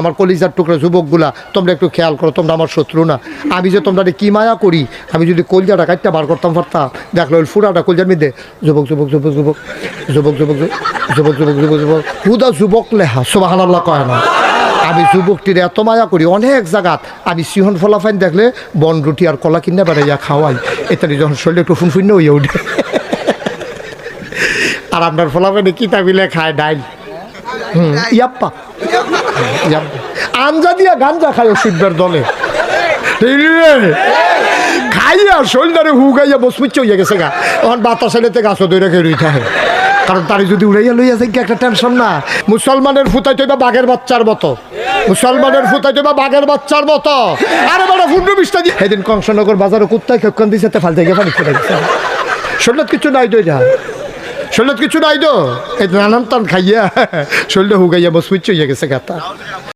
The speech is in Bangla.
আমার কলিজার টুকরা যুবকগুলা, তোমরা একটু খেয়াল করো, তোমরা আমার শত্রু না। আমি যে তোমরা কি মায়া করি, আমি যদি কলজাটা কাটটা বার করতাম পারতাম, দেখলো ওই ফুরাটা কলজার মধ্যে যুবক যুবক যুবক যুবক যুবক যুবক যুবক যুবক যুবক যুবক হুদা যুবক লেহা সুবহানাল্লাহ কয় না। আমি যুবকটির এত মায়া করি, অনেক জায়গাত আমি সিহন ফলাফাইন দেখলে বন রুটি আর কলা কিনে বেড়াইয়া খাওয়াই, এটাই যখন শরীরে একটু ফুনফুন্য হইয়া উঠে। আর আপনার ফলাফাইনে কিতা মিলে খায় ডাইল, ইয়াপ্পা আঞ্জা দিয়া গাঞ্জা খায় ওষুধের দলে খাইয়া শরীরে হুগাইয়া বসপুচ্ছ হইয়া গেছে গা। তখন বাতাস এলেতে গাছও দৈরা খেয়ে রইতে হয়, কারণ তারি যদি উড়াইয়া লইয়া যায় কি একটা টেনশন না। মুসলমানের ফুটাইতে বা বাঘের বাচ্চার মতো, মুসলমানের ফুটাইতে বা বাঘের বাচ্চার মতো। আরে বড় 15-20টা দিয়ে সেদিন কংসনগর বাজারে কুত্তায় ক্ষণ দিয়েছে, ফালতে গিয়ে পানি ফুটে গেছে। শরীর কিছু নাই তো, যা শরীর কিছু নাই তো, এই নানান টান খাইয়া শরীরটা হুগাইয়া বসপুচ্ছ হইয়া গেছে গাতা।